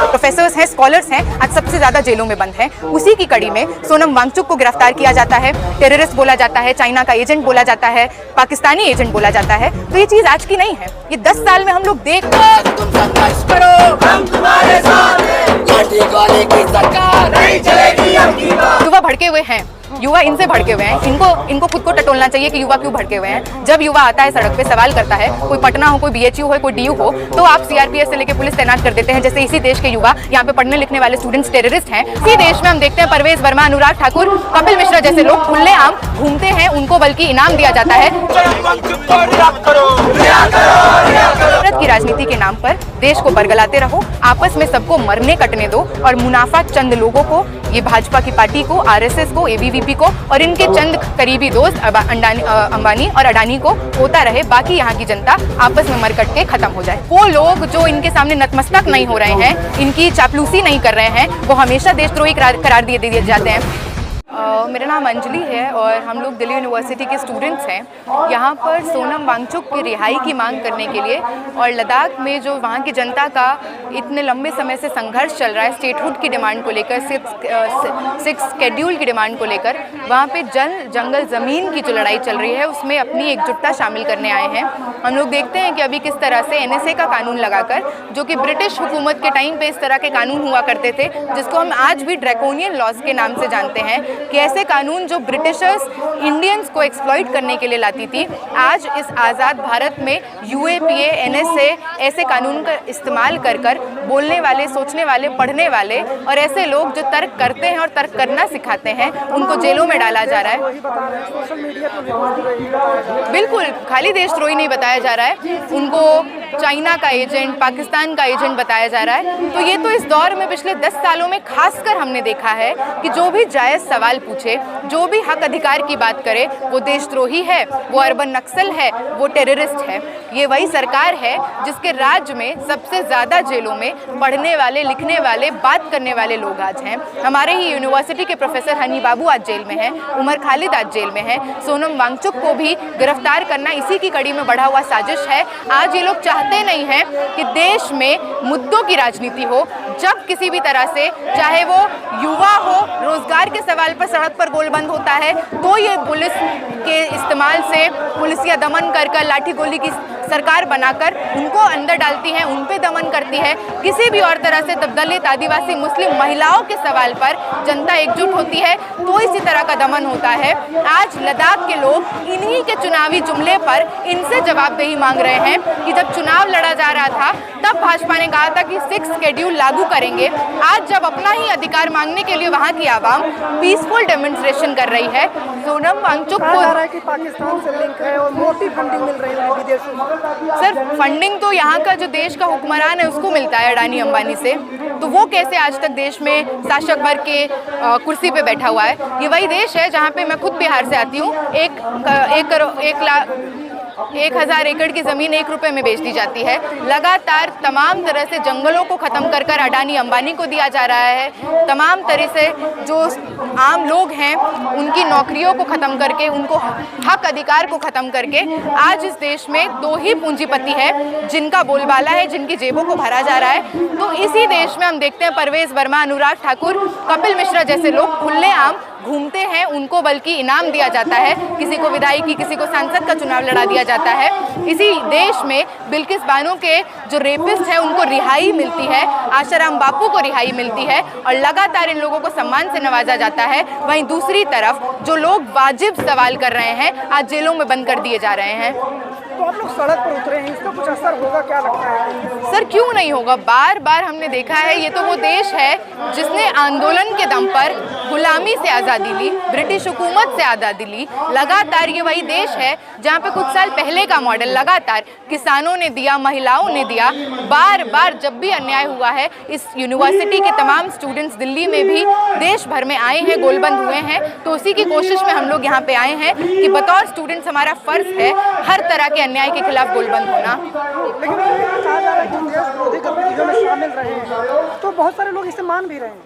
Professors हैं, scholars हैं, आज सबसे ज्यादा जेलों में बंद हैं। उसी की कड़ी में सोनम वांगचुक को गिरफ्तार किया जाता है, टेररिस्ट बोला जाता है, चाइना का एजेंट बोला जाता है, पाकिस्तानी एजेंट बोला जाता है। तो ये चीज आज की नहीं है, ये 10 साल में हम लोग देख युवा भड़के हुए हैं, युवा इनसे भड़के हुए हैं। इनको खुद को टटोलना चाहिए कि युवा क्यों भड़के हुए हैं। जब युवा आता है सड़क पे सवाल करता है, कोई पटना हो, कोई बीएचयू हो, कोई डीयू हो, तो आप सीआरपीएफ से लेकर पुलिस तैनात कर देते हैं। जैसे इसी देश के युवा यहाँ पे पढ़ने लिखने वाले स्टूडेंट्स टेररिस्ट हैं। इसी देश में हम देखते हैं परवेज वर्मा, अनुराग ठाकुर, कपिल मिश्रा जैसे लोग खुलेआम घूमते हैं, उनको बल्कि इनाम दिया जाता है। भारत की राजनीति के नाम पर देश को बरगलाते रहो, आपस में सबको मरने कटने दो और मुनाफा चंद लोगों को, ये भाजपा की पार्टी को, आरएसएस को, एबीवीपी को और इनके चंद करीबी दोस्त अंबानी और अडानी को होता रहे। बाकी यहाँ की जनता आपस में मरकट के खत्म हो जाए। वो लोग जो इनके सामने नतमस्तक नहीं हो रहे हैं, इनकी चापलूसी नहीं कर रहे हैं, वो हमेशा देशद्रोही करार दिए जाते हैं। मेरा नाम अंजलि है और हम लोग दिल्ली यूनिवर्सिटी के स्टूडेंट्स हैं। यहाँ पर सोनम वांगचुक की रिहाई की मांग करने के लिए और लद्दाख में जो वहाँ की जनता का इतने लंबे समय से संघर्ष चल रहा है स्टेटहुड की डिमांड को लेकर, सिक्स शेड्यूल की डिमांड को लेकर, वहाँ पे जंगल ज़मीन की जो लड़ाई चल रही है उसमें अपनी एकजुटता शामिल करने आए हैं। हम लोग देखते हैं कि अभी किस तरह से एनएसए का कानून लगाकर, जो कि ब्रिटिश हुकूमत के टाइम पे इस तरह के कानून हुआ करते थे, जिसको हम आज भी ड्रैकोनियन लॉज के नाम से जानते हैं, कि ऐसे कानून जो ब्रिटिशर्स इंडियंस को एक्सप्लॉइट करने के लिए लाती थी, आज इस आज़ाद भारत में यूएपीए, एनएसए ऐसे कानून का इस्तेमाल कर बोलने वाले, सोचने वाले, पढ़ने वाले और ऐसे लोग जो तर्क करते हैं और तर्क करना सिखाते हैं, उनको जेलों में डाला जा रहा है। बिल्कुल, खाली देशद्रोही नहीं बताया जा रहा है, उनको चाइना का एजेंट, पाकिस्तान का एजेंट बताया जा रहा है। तो ये तो इस दौर में पिछले 10 सालों में खासकर हमने देखा है कि जो भी जायज़ सवाल पूछे, जो भी हक अधिकार की बात करे, वो देशद्रोही है, वो अर्बन नक्सल है, वो टेररिस्ट है। ये वही सरकार है जिसके राज्य में सबसे ज़्यादा जेलों में पढ़ने वाले, लिखने वाले, बात करने वाले लोग आज हैं। हमारे ही यूनिवर्सिटी के प्रोफेसर हनी बाबू आज जेल में हैं, उमर खालिद आज जेल में हैं, सोनम वांगचुक को भी गिरफ्तार करना इसी की कड़ी में बढ़ा हुआ साजिश है। आज ये लोग चाहते नहीं हैं कि देश में मुद्दों की राजनीति हो। जब किसी भी तरह से, चाहे वो युवा हो, रोजगार के सवाल पर सड़क पर गोलबंद होता है, तो ये पुलिस के इस्तेमाल से, पुलिसिया दमन कर लाठी गोली की सरकार बनाकर उनको अंदर डालती है, उन पे दमन करती है। किसी भी और तरह से दलित, आदिवासी, मुस्लिम महिलाओं के सवाल पर जनता एकजुट होती है तो इसी तरह का दमन होता है। आज लद्दाख के लोग इन्हीं के चुनावी जुमले पर इनसे जवाबदेही मांग रहे हैं कि जब चुनाव लड़ा जा रहा था तब भाजपा ने कहा था कि 6 शेड्यूल लागू करेंगे। आज जब अपना ही अधिकार मांगने के लिए वहाँ की आवाम पीसफुल डेमोन्स्ट्रेशन कर रही है, सोनम वांगचुक को कि पाकिस्तान से लिंक है और मोटी फंडिंग मिल रही है विदेशों में। सर, फंडिंग तो यहाँ का जो देश का हुक्मरान है उसको मिलता है, अडानी अंबानी से। तो वो कैसे आज तक देश में शासक वर्ग के कुर्सी पे बैठा हुआ है? ये वही देश है जहाँ पे, मैं खुद बिहार से आती हूँ, 1,000 एकड़ की ज़मीन 1 रुपये में बेच दी जाती है। लगातार तमाम तरह से जंगलों को ख़त्म कर अडानी अंबानी को दिया जा रहा है। तमाम तरह से जो आम लोग हैं उनकी नौकरियों को ख़त्म करके, उनको हक अधिकार को ख़त्म करके आज इस देश में 2 ही पूंजीपति है जिनका बोलबाला है, जिनकी जेबों को भरा जा रहा है। तो इसी देश में हम देखते हैं परवेज वर्मा, अनुराग ठाकुर, कपिल मिश्रा जैसे लोग खुलेआम घूमते हैं, उनको बल्कि इनाम दिया जाता है, किसी को विधायकी, किसी को सांसद का चुनाव लड़ा दिया जाता है। इसी देश में बिल्किस बानो के जो रेपिस्ट हैं उनको रिहाई मिलती है, आशाराम बापू को रिहाई मिलती है और लगातार इन लोगों को सम्मान से नवाजा जाता है। वहीं दूसरी तरफ जो लोग वाजिब सवाल कर रहे हैं आज जेलों में बंद कर दिए जा रहे हैं। तो आप लोग सड़क पर उतरे हैं, इसका कुछ असर होगा क्या लगता है? सर, क्यों नहीं होगा? बार बार हमने देखा है, ये तो वो देश है जिसने आंदोलन के दम पर गुलामी से आज़ादी ली, ब्रिटिश हुकूमत से आज़ादी ली। लगातार ये वही देश है जहाँ पे कुछ साल पहले का मॉडल लगातार किसानों ने दिया, महिलाओं ने दिया। बार बार जब भी अन्याय हुआ है, इस यूनिवर्सिटी के तमाम स्टूडेंट्स दिल्ली में भी, देश भर में आए हैं, गोलबंद हुए हैं। तो उसी की कोशिश में हम लोग यहाँ पे आए हैं कि बतौर स्टूडेंट्स हमारा फ़र्ज़ है हर तरह के अन्याय के खिलाफ गोलबंद होना। लेकिन कहा जा रहा है कि देश विरोधी गतिविधियों में शामिल रहे हैं, तो बहुत सारे लोग इसे मान भी रहे हैं।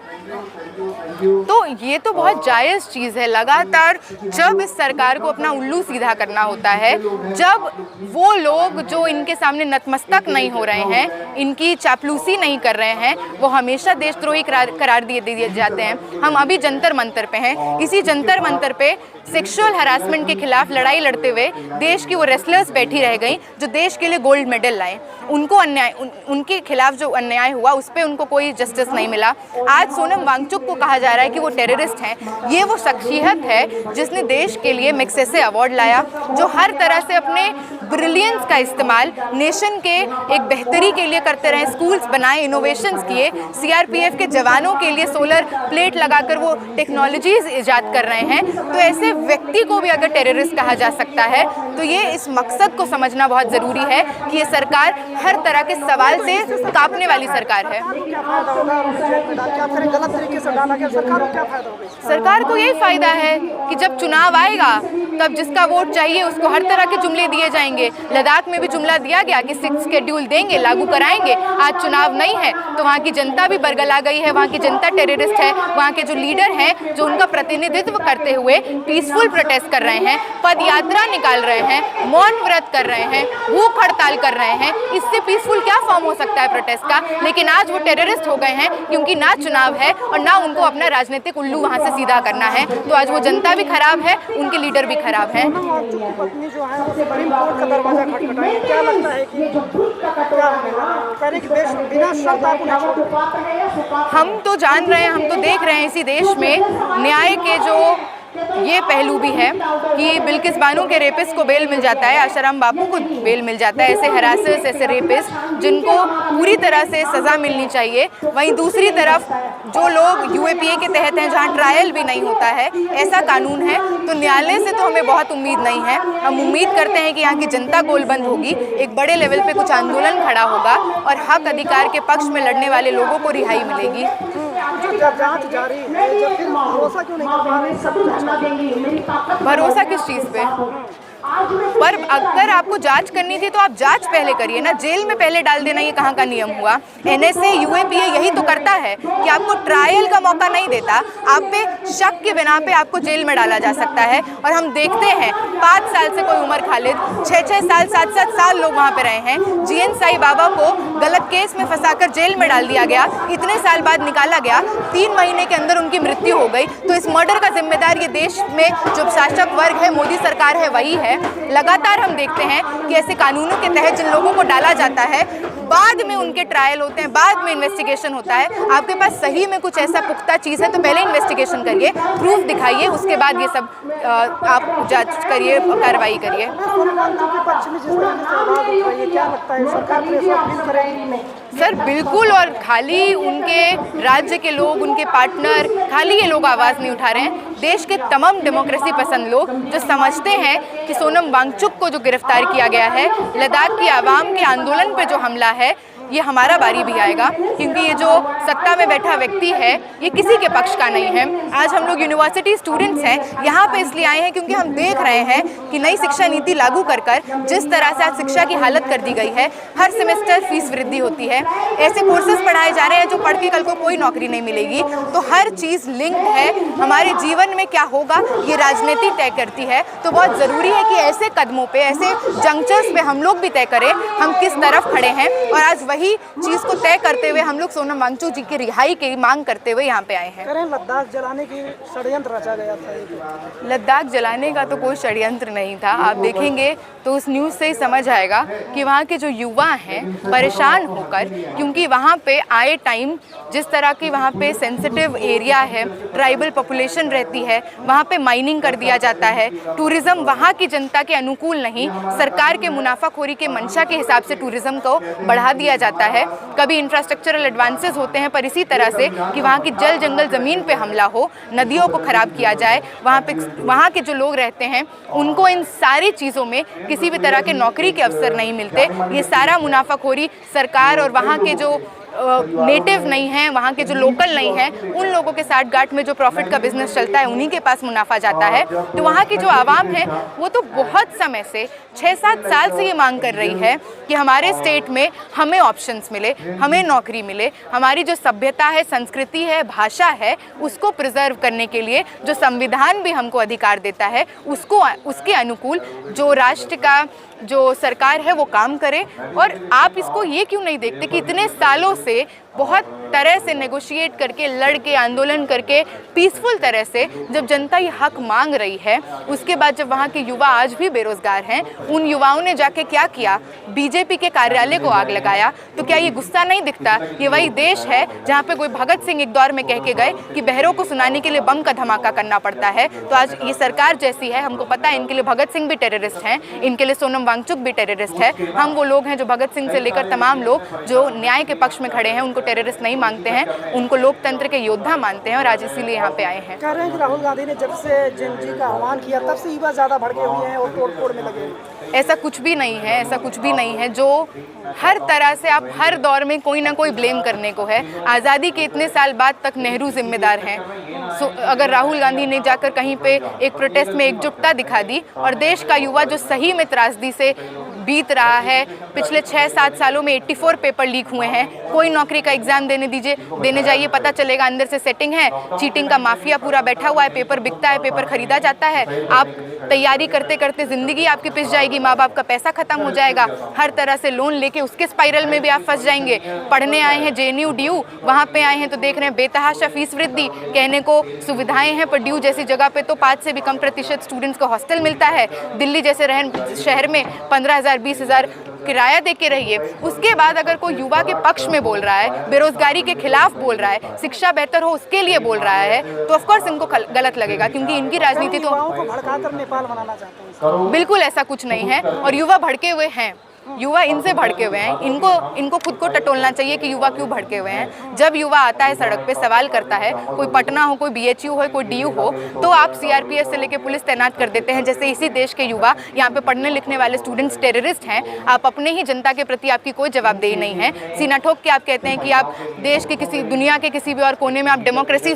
तो ये तो बहुत जायज़ चीज़ है। लगातार जब इस सरकार को अपना उल्लू सीधा करना होता है, जब वो लोग जो इनके सामने नतमस्तक नहीं हो रहे हैं, इनकी चापलूसी नहीं कर रहे हैं, वो हमेशा देशद्रोही करार दिए जाते हैं। हम अभी जंतर मंतर पे हैं। इसी जंतर मंतर पे सेक्सुअल हरासमेंट के खिलाफ लड़ाई लड़ते हुए देश की वो रेसलर्स बैठी रह गई जो देश के लिए गोल्ड मेडल लाए। उनको अन्याय, उनके खिलाफ जो अन्याय हुआ उस पर उनको कोई जस्टिस नहीं मिला। आज सोनम वांगचुक को कहा जा रहा है कि वो टेररिस्ट हैं। ये वो शख्सियत है जिसने देश के लिए मैग्सेसे अवार्ड लाया, जो हर तरह से अपने ब्रिलियंस का इस्तेमाल नेशन के एक बेहतरी के लिए करते रहे। स्कूल्स बनाए, इनोवेशंस किए, सीआरपीएफ के जवानों के लिए सोलर प्लेट लगाकर वो टेक्नोलॉजीज ईजाद कर रहे हैं। तो ऐसे व्यक्ति को भी अगर टेररिस्ट कहा जा सकता है तो ये इस मकसद को समझना बहुत ज़रूरी है कि ये सरकार हर तरह के सवाल से कांपने वाली सरकार है। सरकार को यही फायदा है कि जब चुनाव आएगा तब जिसका वोट चाहिए उसको हर तरह के जुमले दिए जाएंगे। लद्दाख में भी जुमला दिया गया कि 6 शेड्यूल देंगे, लागू कराएंगे। आज चुनाव नहीं है तो वहाँ की जनता भी बरगला गई है, वहाँ की जनता टेररिस्ट है। वहाँ के जो लीडर हैं जो उनका प्रतिनिधित्व करते हुए पीसफुल प्रोटेस्ट कर रहे हैं, पद यात्रा निकाल रहे हैं, मौन व्रत कर रहे हैं, भूख हड़ताल कर रहे हैं, इससे पीसफुल क्या फॉर्म हो सकता है प्रोटेस्ट का। लेकिन आज वो टेररिस्ट हो गए हैं क्योंकि ना चुनाव है और ना उनको अपना राजनीतिक उल्लू वहाँ से सीधा करना है। तो आज वो जनता भी खराब है, उनके लीडर भी खराब है। पत्नी जो है सुप्रीम कोर्ट का दरवाजा खटखटाई, क्या लगता है कि बिना शर्त हम तो जान रहे हैं, हम तो देख रहे हैं इसी देश में न्याय के जो ये पहलू भी है कि बिल्किस बानो के रेपिस्ट को बेल मिल जाता है, आशाराम बापू को बेल मिल जाता है। ऐसे हरासर्स, ऐसे रेपिस्ट जिनको पूरी तरह से सज़ा मिलनी चाहिए। वहीं दूसरी तरफ जो लोग यूएपीए के तहत हैं जहां ट्रायल भी नहीं होता है, ऐसा कानून है। तो न्यायालय से तो हमें बहुत उम्मीद नहीं है। हम उम्मीद करते हैं कि यहाँ की जनता गोलबंद होगी, एक बड़े लेवल पे कुछ आंदोलन खड़ा होगा और हक अधिकार के पक्ष में लड़ने वाले लोगों को रिहाई मिलेगी। जांच जारी है, जब फिर भरोसा क्यों नहीं कर पा रहे? भरोसा किस चीज़ पे? पर अगर आपको जांच करनी थी तो आप जांच पहले करिए ना, जेल में पहले डाल देना ये कहाँ का नियम हुआ? एनएसए, यूएपीए यही तो करता है कि आपको ट्रायल का मौका नहीं देता, आप पे शक के बिना पे आपको जेल में डाला जा सकता है। और हम देखते हैं 5 साल से कोई उमर खालिद, 6-6 साल, 7-7 साल लोग वहाँ पे रहे हैं। जीएन साई बाबा को गलत केस में फंसाकर जेल में डाल दिया गया, इतने साल बाद निकाला गया, 3 महीने के अंदर उनकी मृत्यु हो गई। तो इस मर्डर का जिम्मेदार ये देश में जो शासक वर्ग है, मोदी सरकार है, वही है। लगातार हम देखते हैं कि ऐसे कानूनों के तहत जिन लोगों को डाला जाता है बाद में उनके ट्रायल होते हैं, बाद में इन्वेस्टिगेशन होता है। आपके पास सही में कुछ ऐसा पुख्ता चीज़ है तो पहले इन्वेस्टिगेशन करिए, प्रूफ दिखाइए, उसके बाद ये सब आप जांच करिए, कार्रवाई करिए। सर बिल्कुल, और खाली उनके राज्य के लोग, उनके पार्टनर, खाली ये लोग आवाज़ नहीं उठा रहे हैं। देश के तमाम डेमोक्रेसी पसंद लोग जो समझते हैं कि सोनम वांगचुक को जो गिरफ्तार किया गया है, लद्दाख की आवाम के आंदोलन पे जो हमला है, ये हमारा बारी भी आएगा। क्योंकि ये जो सत्ता में बैठा व्यक्ति है ये किसी के पक्ष का नहीं है। आज हम लोग यूनिवर्सिटी स्टूडेंट्स हैं, यहाँ पे इसलिए आए हैं क्योंकि हम देख रहे हैं कि नई शिक्षा नीति लागू कर जिस तरह से आज शिक्षा की हालत कर दी गई है, हर सेमेस्टर फीस वृद्धि होती है, ऐसे कोर्सेज पढ़ाए जा रहे हैं जो पढ़ के कल को कोई नौकरी नहीं मिलेगी। तो हर चीज़ लिंक्ड है, हमारे जीवन में क्या होगा ये राजनीति तय करती है। तो बहुत ज़रूरी है कि ऐसे कदमों पे, ऐसे जंक्शंस पे हम लोग भी तय करें हम किस तरफ खड़े हैं। और आज वही चीज़ को तय करते हुए हम लोग सोनम वांगचुक जी की रिहाई की मांग करते हुए यहाँ पे आए हैं। लद्दाख जलाने की षड्यंत्र रचा गया था। लद्दाख जलाने का तो कोई षड्यंत्र नहीं था। आप देखेंगे तो उस न्यूज़ से ही समझ आएगा कि वहाँ के जो युवा हैं परेशान होकर, क्योंकि वहाँ पे आए टाइम जिस तरह की वहाँ पे सेंसिटिव एरिया है, ट्राइबल पॉपुलेशन रहती है, वहाँ पे माइनिंग कर दिया जाता है। टूरिज़्म वहाँ की जनता के अनुकूल नहीं, सरकार के मुनाफाखोरी के मंशा के हिसाब से टूरिज़्म को बढ़ा दिया जाता है। कभी इंफ्रास्ट्रक्चरल एडवांसेस होते हैं पर इसी तरह से कि वहाँ की जल जंगल ज़मीन पे हमला हो, नदियों को ख़राब किया जाए, वहाँ के जो लोग रहते हैं उनको इन सारी चीज़ों में किसी भी तरह के नौकरी के अवसर नहीं मिलते। ये सारा मुनाफाखोरी सरकार और वहाँ के जो नेटिव नहीं हैं, वहाँ के जो लोकल नहीं हैं, उन लोगों के साठगांठ में जो प्रॉफिट का बिजनेस चलता है उन्हीं के पास मुनाफा जाता है। तो वहाँ की जो आवाम है वो तो बहुत समय से 6-7 साल से ये मांग कर रही है कि हमारे स्टेट में हमें ऑप्शंस मिले, हमें नौकरी मिले, हमारी जो सभ्यता है, संस्कृति है, भाषा है, उसको प्रिजर्व करने के लिए जो संविधान भी हमको अधिकार देता है उसके अनुकूल जो राष्ट्र का जो सरकार है वो काम करे। और आप इसको ये क्यों नहीं देखते कि इतने सालों से बहुत तरह से नेगोशिएट करके, लड़ के, आंदोलन करके, पीसफुल तरह से जब जनता ये हक मांग रही है, उसके बाद जब वहाँ के युवा आज भी बेरोजगार हैं, उन युवाओं ने जाके क्या किया, बीजेपी के कार्यालय को आग लगाया, तो क्या ये गुस्सा नहीं दिखता? ये वही देश है जहाँ पे कोई भगत सिंह एक दौर में कह के गए कि बहरों को सुनाने के लिए बम का धमाका करना पड़ता है। तो आज ये सरकार जैसी है, हमको पता है इनके लिए भगत सिंह भी टेररिस्ट हैं, इनके लिए सोनम वांगचुक भी टेररिस्ट है। हम वो लोग हैं जो भगत सिंह से लेकर तमाम लोग जो न्याय के पक्ष में खड़े हैं उनको टेररिस्ट नहीं मानते हैं, उनको लोकतंत्र के योद्धा मानते हैं और आज इसीलिए यहाँ पे आए हैं। कह रहे हैं कि राहुल गांधी ने जब से जेन जी का आह्वान किया तब से युवा ज़्यादा भड़के हुए हैं और तोड़-फोड़ में लगे हैं। ऐसा कुछ भी नहीं है, ऐसा कुछ भी नहीं है। जो हर तरह से आप हर दौर में कोई ना कोई ब्लेम करने को है। आज़ादी के इतने साल बाद तक नेहरू जिम्मेदार हैं। अगर राहुल गांधी ने जाकर कहीं पे एक प्रोटेस्ट में एकजुटता दिखा दी और देश का युवा जो सही में त्रासदी से बीत रहा है, पिछले 6-7 सालों में 84 पेपर लीक हुए हैं, कोई नौकरी का एग्जाम देने जाइए, पता चलेगा अंदर से सेटिंग है, चीटिंग का माफिया पूरा बैठा हुआ है, पेपर बिकता है, पेपर खरीदा जाता है। आप तैयारी करते करते ज़िंदगी आपकी पिस जाएगी, माँ बाप का पैसा खत्म हो जाएगा, हर तरह से लोन लेके उसके स्पाइरल में भी आप फंस जाएंगे। पढ़ने आए हैं JNU DU, वहाँ पे आए हैं तो देख रहे हैं बेतहाशा फीस वृद्धि, कहने को सुविधाएं हैं पर ड्यू जैसी जगह पे तो 5 से भी कम प्रतिशत स्टूडेंट्स को हॉस्टल मिलता है। दिल्ली जैसे शहर में 15,000-20,000 किराया दे के रहिए। उसके बाद अगर कोई युवा के पक्ष में बोल रहा है, बेरोजगारी के खिलाफ बोल रहा है, शिक्षा बेहतर हो उसके लिए बोल रहा है, तो ऑफ कोर्स इनको गलत लगेगा, क्योंकि इनकी राजनीति तो युवाओं को भड़काकर नेपाल बनाना चाहते हैं। बिल्कुल ऐसा कुछ नहीं है और युवा भड़के हुए हैं, युवा इनसे भड़के हुए हैं। इनको खुद को टटोलना चाहिए कि युवा क्यों भड़के हुए हैं। जब युवा आता है सड़क पे सवाल करता है, कोई पटना हो, कोई BHU हो, कोई DU हो, तो आप CRPS से लेके पुलिस तैनात कर देते हैं। जैसे इसी देश के युवा, यहाँ पे पढ़ने लिखने वाले स्टूडेंट्स टेररिस्ट हैं। आप अपने ही जनता के प्रति आपकी कोई जवाबदेही नहीं है। सीना ठोक के आप कहते हैं कि आप देश के दुनिया के किसी भी और कोने में आप डेमोक्रेसी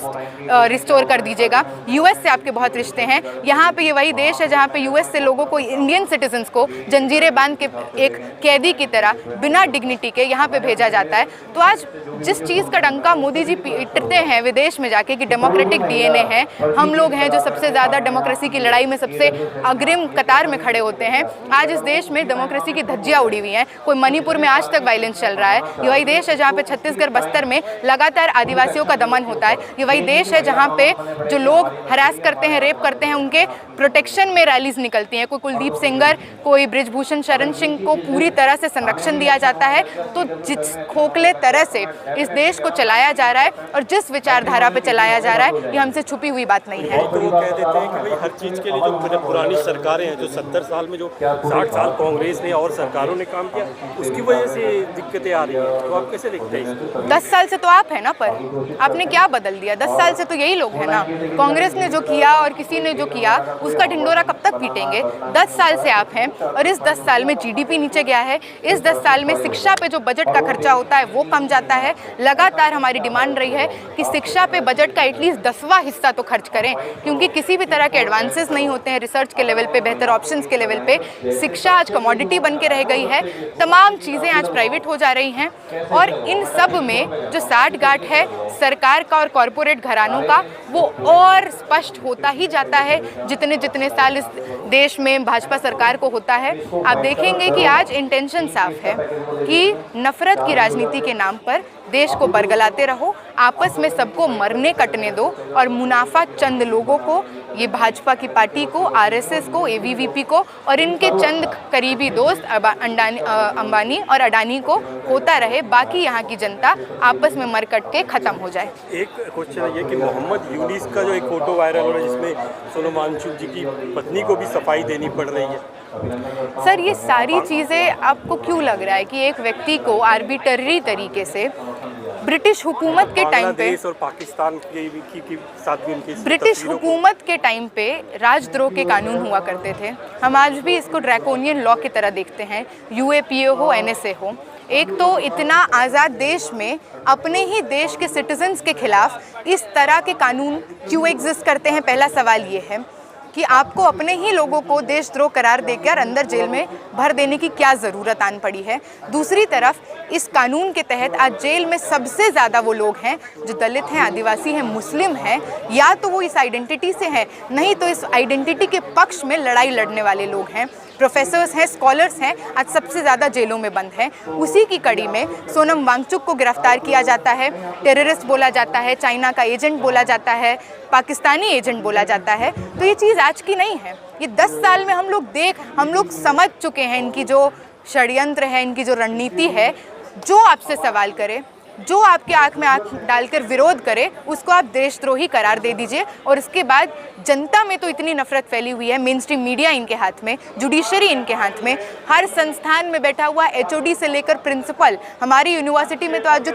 रिस्टोर कर दीजिएगा। US से आपके बहुत रिश्ते हैं। यहाँ पे ये वही देश है जहाँ पे US से लोगों को, इंडियन सिटीजन्स को जंजीरें बांध के एक कैदी की तरह बिना डिग्निटी के यहाँ पे भेजा जाता है। तो आज जिस चीज़ का डंका मोदी जी पीटते हैं विदेश में जाके कि डेमोक्रेटिक DNA है, हम लोग हैं जो सबसे ज़्यादा डेमोक्रेसी की लड़ाई में सबसे अग्रिम कतार में खड़े होते हैं, आज इस देश में डेमोक्रेसी की धज्जियाँ उड़ी हुई हैं। कोई मणिपुर में आज तक वायलेंस चल रहा है। ये वही देश है जहाँ पे छत्तीसगढ़, बस्तर में लगातार आदिवासियों का दमन होता है। ये वही देश है जहाँ पे जो लोग हरास करते हैं, रेप करते हैं, उनके प्रोटेक्शन में रैलीज निकलती हैं। कोई कुलदीप सेंगर, कोई ब्रिजभूषण शरण सिंह को पूरी तरह से संरक्षण दिया जाता है। तो जिस खोखले तरह से इस देश को चलाया जा रहा है और जिस विचारधारा पे चलाया जा रहा है, ये हमसे छुपी हुई बात नहीं है। तो वो कह देते हैं कि भाई हर चीज़ के लिए जो पुरानी सरकारें हैं, जो 70 साल में जो 60 साल कांग्रेस ने और सरकारों ने काम किया, उसकी वजह से दिक्कतें आ रही हैं। तो आप कैसे देखते हैं इसको? 10 साल से तो आप है ना, पर आपने क्या बदल दिया? 10 साल से तो यही लोग हैं ना। कांग्रेस ने जो किया और किसी ने जो किया उसका ढिंडोरा कब तक पीटेंगे? 10 साल से आप हैं और इस 10 साल में GDP नीचे गया है। इस 10 साल में शिक्षा पे जो बजट का खर्चा होता है वो कम जाता है। लगातार हमारी डिमांड रही है कि शिक्षा पे बजट का एटलीस्ट 10वां हिस्सा तो खर्च करें, क्योंकि किसी भी तरह के एडवांसेस नहीं होते हैं रिसर्च के लेवल पे, बेहतर ऑप्शंस के लेवल पे। शिक्षा आज कमोडिटी बन के रह गई है, तमाम चीज़ें आज प्राइवेट हो जा रही हैं और इन सब में जो साठगांठ है सरकार का और कॉरपोरेट घरानों का, वो और स्पष्ट होता ही जाता है जितने जितने साल इस देश में भाजपा सरकार को होता है। आप देखेंगे कि आज इंटेंशन साफ है कि नफरत की राजनीति के नाम पर देश को बरगलाते रहो, आपस में सबको मरने कटने दो और मुनाफा चंद लोगों को, ये भाजपा की पार्टी को, RSS को, ABVP को और इनके चंद करीबी दोस्त अंबानी और अडानी को होता रहे। बाकी यहाँ की जनता आपस में मर कट के ख़त्म हो जाए। एक क्वेश्चन ये कि मोहम्मद यूनिस का जो एक फ़ोटो वायरल हो रहा है जिसमें सोनम वांगचुक जी की पत्नी को भी सफाई देनी पड़ रही है। सर, ये सारी चीज़ें आपको क्यों लग रहा है कि एक व्यक्ति को आर्बिटरी तरीके से ब्रिटिश हुकूमत के टाइम पे, बांग्लादेश और पाकिस्तान की साथ भी उनकी ब्रिटिश हुकूमत के टाइम पे राजद्रोह के कानून हुआ करते थे। हम आज भी इसको ड्रैकोनियन लॉ की तरह देखते हैं, यूएपीए हो, एनएसए हो। एक तो इतना आज़ाद देश में अपने ही देश के सिटीजन्स के खिलाफ इस तरह के कानून क्यों एग्जिस्ट करते हैं? पहला सवाल ये है कि आपको अपने ही लोगों को देशद्रोह करार देकर अंदर जेल में भर देने की क्या ज़रूरत आन पड़ी है? दूसरी तरफ इस कानून के तहत आज जेल में सबसे ज़्यादा वो लोग हैं जो दलित हैं, आदिवासी हैं, मुस्लिम हैं, या तो वो इस आइडेंटिटी से हैं, नहीं तो इस आइडेंटिटी के पक्ष में लड़ाई लड़ने वाले लोग हैं। प्रोफेसर्स हैं, स्कॉलर्स हैं, आज सबसे ज़्यादा जेलों में बंद हैं। उसी की कड़ी में सोनम वांगचुक को गिरफ्तार किया जाता है, टेररिस्ट बोला जाता है, चाइना का एजेंट बोला जाता है, पाकिस्तानी एजेंट बोला जाता है। तो ये चीज़ आज की नहीं है, ये 10 साल में हम लोग समझ चुके हैं इनकी जो षड्यंत्र है, इनकी जो रणनीति है। जो आपसे सवाल करे, जो आपके आँख में आँख डालकर विरोध करे, उसको आप देशद्रोही करार दे दीजिए। और इसके बाद जनता में तो इतनी नफरत फैली हुई है, मेन स्ट्रीम मीडिया इनके हाथ में, जुडिशरी इनके हाथ में, हर संस्थान में बैठा हुआ एचओडी से लेकर प्रिंसिपल। हमारी यूनिवर्सिटी में तो आज जो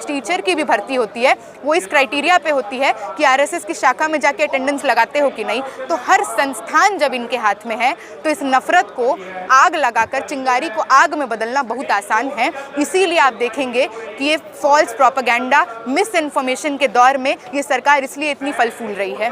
टीचर की भी भर्ती होती है वो इस क्राइटेरिया पे होती है कि आरएसएस की शाखा में जाके अटेंडेंस लगाते हो कि नहीं। तो हर संस्थान जब इनके हाथ में है तो इस नफरत को आग लगाकर, चिंगारी को आग में बदलना बहुत आसान है। इसीलिए आप देखेंगे कि ये फॉल्स प्रोपेगेंडा, मिस इन्फॉर्मेशन के दौर में ये सरकार इसलिए इतनी फल फूल रही है।